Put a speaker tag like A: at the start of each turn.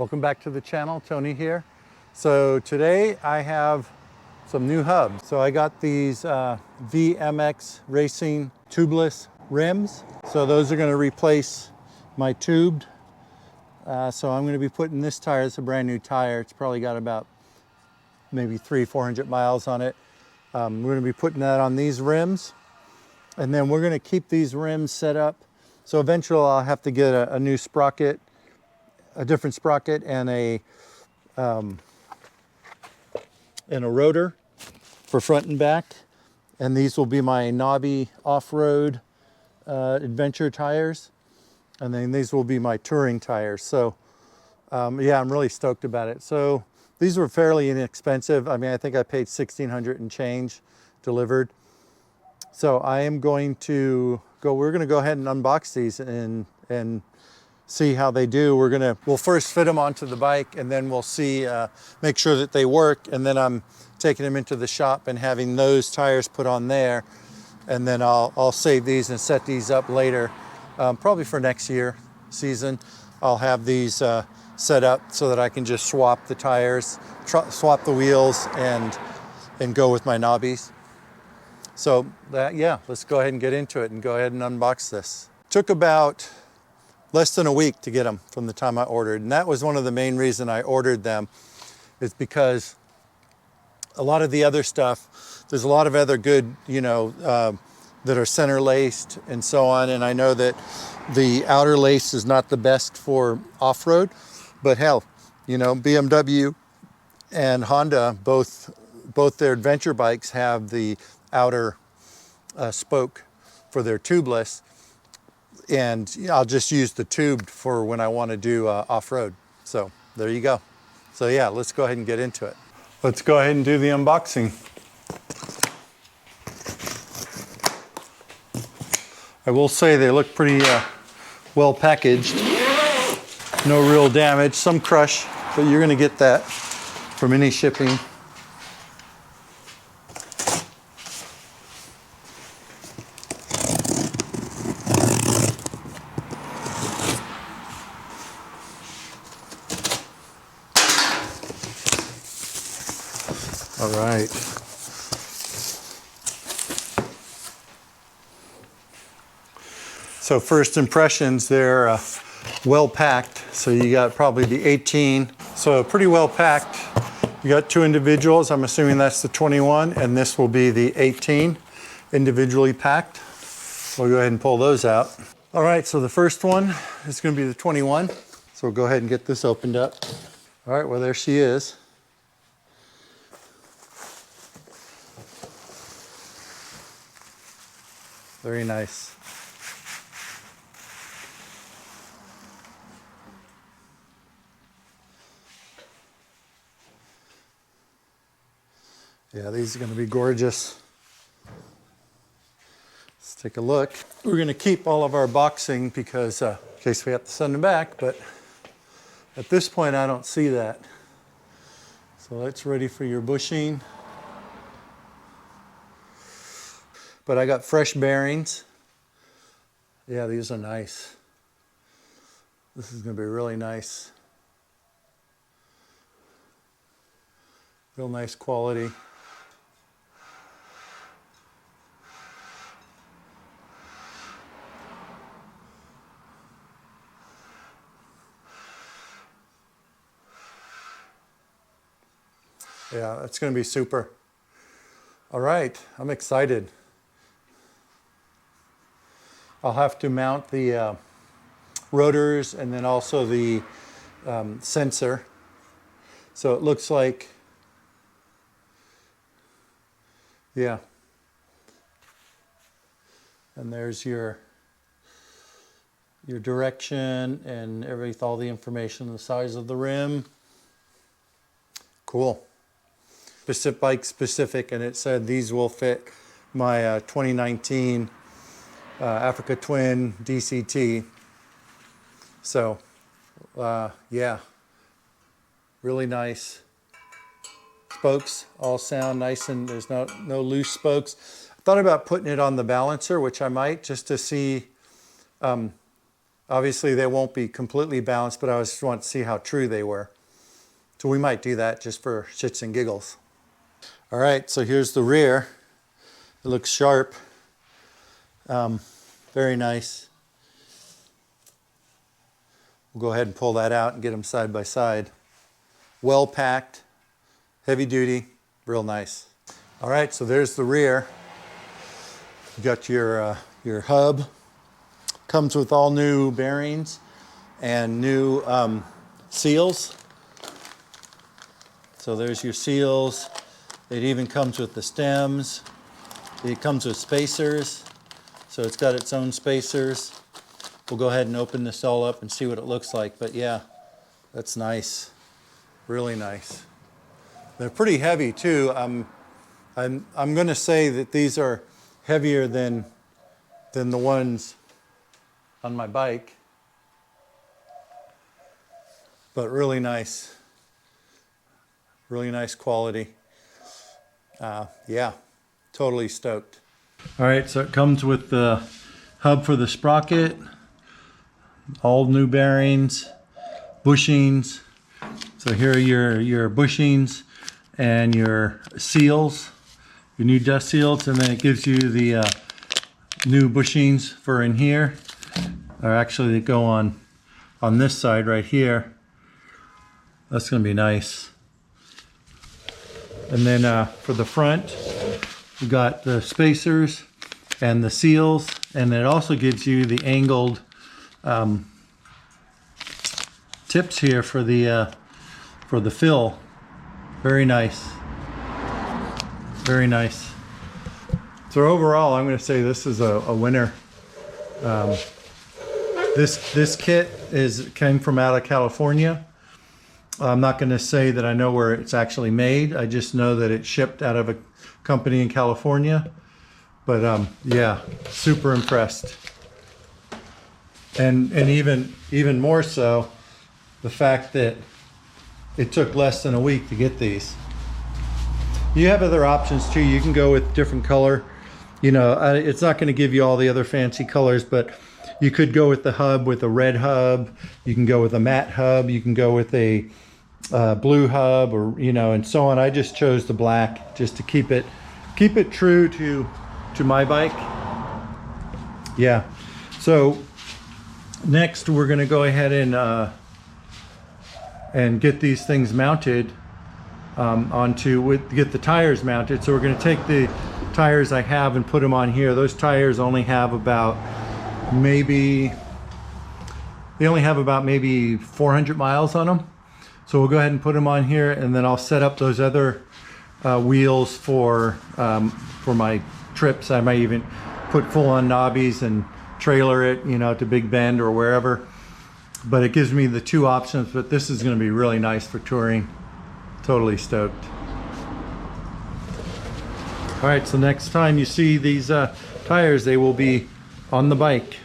A: Welcome back to the channel, Tony here. So today I have some new hubs. So I got these VMX-Racing Tubules Rims. So those are going to replace my tubed. So I'm going to be putting this tire, it's a brand new tire. It's probably got about maybe 300-400 miles on it. We're going to be putting that on these rims. And then we're going to keep these rims set up. So eventually I'll have to get a new sprocket, a different sprocket, and a rotor for front and back. And these will be my knobby off-road adventure tires. And then these will be my touring tires. So yeah, I'm really stoked about it. So these were fairly inexpensive. I mean, I think I paid $1,600 and change delivered. So I am going to we're going to go ahead and unbox these and see how they do. We'll first fit them onto the bike, and then we'll see, make sure that they work. And then I'm taking them into the shop and having those tires put on there. And then I'll save these and set these up later, probably for next year season. I'll have these set up so that I can just swap the tires, swap the wheels, and go with my knobbies. So yeah, let's go ahead and get into it and go ahead and unbox this. Took about less than a week to get them from the time I ordered. And that was one of the main reasons I ordered them, is because a lot of the other stuff, there's a lot of other good, that are center laced and so on. And I know that the outer lace is not the best for off-road, but hell, BMW and Honda, both their adventure bikes have the outer spoke for their tubeless. And I'll just use the tubed for when I want to do off-road. So there you go. So yeah, let's go ahead and get into it. Let's go ahead and do the unboxing. I will say they look pretty well packaged. No real damage, some crush, but you're going to get that from any shipping. All right. So first impressions, they're well packed. So you got probably the 18. So pretty well packed. You got two individuals. I'm assuming that's the 21, and this will be the 18 individually packed. We'll go ahead and pull those out. All right, so the first one is going to be the 21. So we'll go ahead and get this opened up. All right, well, there she is. Very nice. Yeah, these are going to be gorgeous. Let's take a look. We're going to keep all of our boxing because in case we have to send them back, but at this point I don't see that. So that's ready for your bushing. But I got fresh bearings. Yeah, these are nice. This is going to be really nice. Real nice quality. Yeah, that's going to be super. All right, I'm excited. I'll have to mount the rotors and then also the sensor. So it looks like, yeah. And there's your direction and all the information, the size of the rim. Cool. Bike specific, and it said these will fit my 2019 Africa Twin DCT. So yeah, really nice. Spokes all sound nice, and there's no loose spokes. I thought about putting it on the balancer, which I might, just to see. I Obviously they won't be completely balanced, but I just want to see how true they were. So we might do that just for shits and giggles. All right, so here's the rear. It looks sharp. Very nice. We'll go ahead and pull that out and get them side by side. Well packed, heavy duty, real nice. All right, so there's the rear. You got your hub. Comes with all new bearings and new seals. So there's your seals. It even comes with the stems. It comes with spacers. So it's got its own spacers. We'll go ahead and open this all up and see what it looks like. But yeah, that's nice. Really nice. They're pretty heavy too. I'm going to say that these are heavier than the ones on my bike. But really nice. Really nice quality. Yeah, totally stoked. All right, so it comes with the hub for the sprocket, all new bearings, bushings. So here are your bushings and your seals, your new dust seals, and then it gives you the new bushings for in here. Or actually they go on this side right here. That's gonna be nice. And then for the front, we got the spacers and the seals, and it also gives you the angled tips here for the fill. Very nice. Very nice. So overall, I'm going to say this is a winner. This kit came from out of California. I'm not going to say that I know where it's actually made. I just know that it's shipped out of a company in California. But yeah, super impressed. And even more so, the fact that it took less than a week to get these. You have other options too. You can go with different color. You know, it's not going to give you all the other fancy colors, but you could go with the hub with a red hub. You can go with a matte hub. You can go with a blue hub, or you know, and so on. I just chose the black just to keep it true to my bike. Yeah. So next we're going to go ahead and get these things mounted get the tires mounted. So we're going to take the tires I have and put them on here. Those tires only have about maybe 400 miles on them. So we'll go ahead and put them on here, and then I'll set up those other wheels for my trips. I might even put full-on knobbies and trailer it, you know, to Big Bend or wherever. But it gives me the two options, but this is going to be really nice for touring. Totally stoked. All right, so next time you see these tires, they will be on the bike.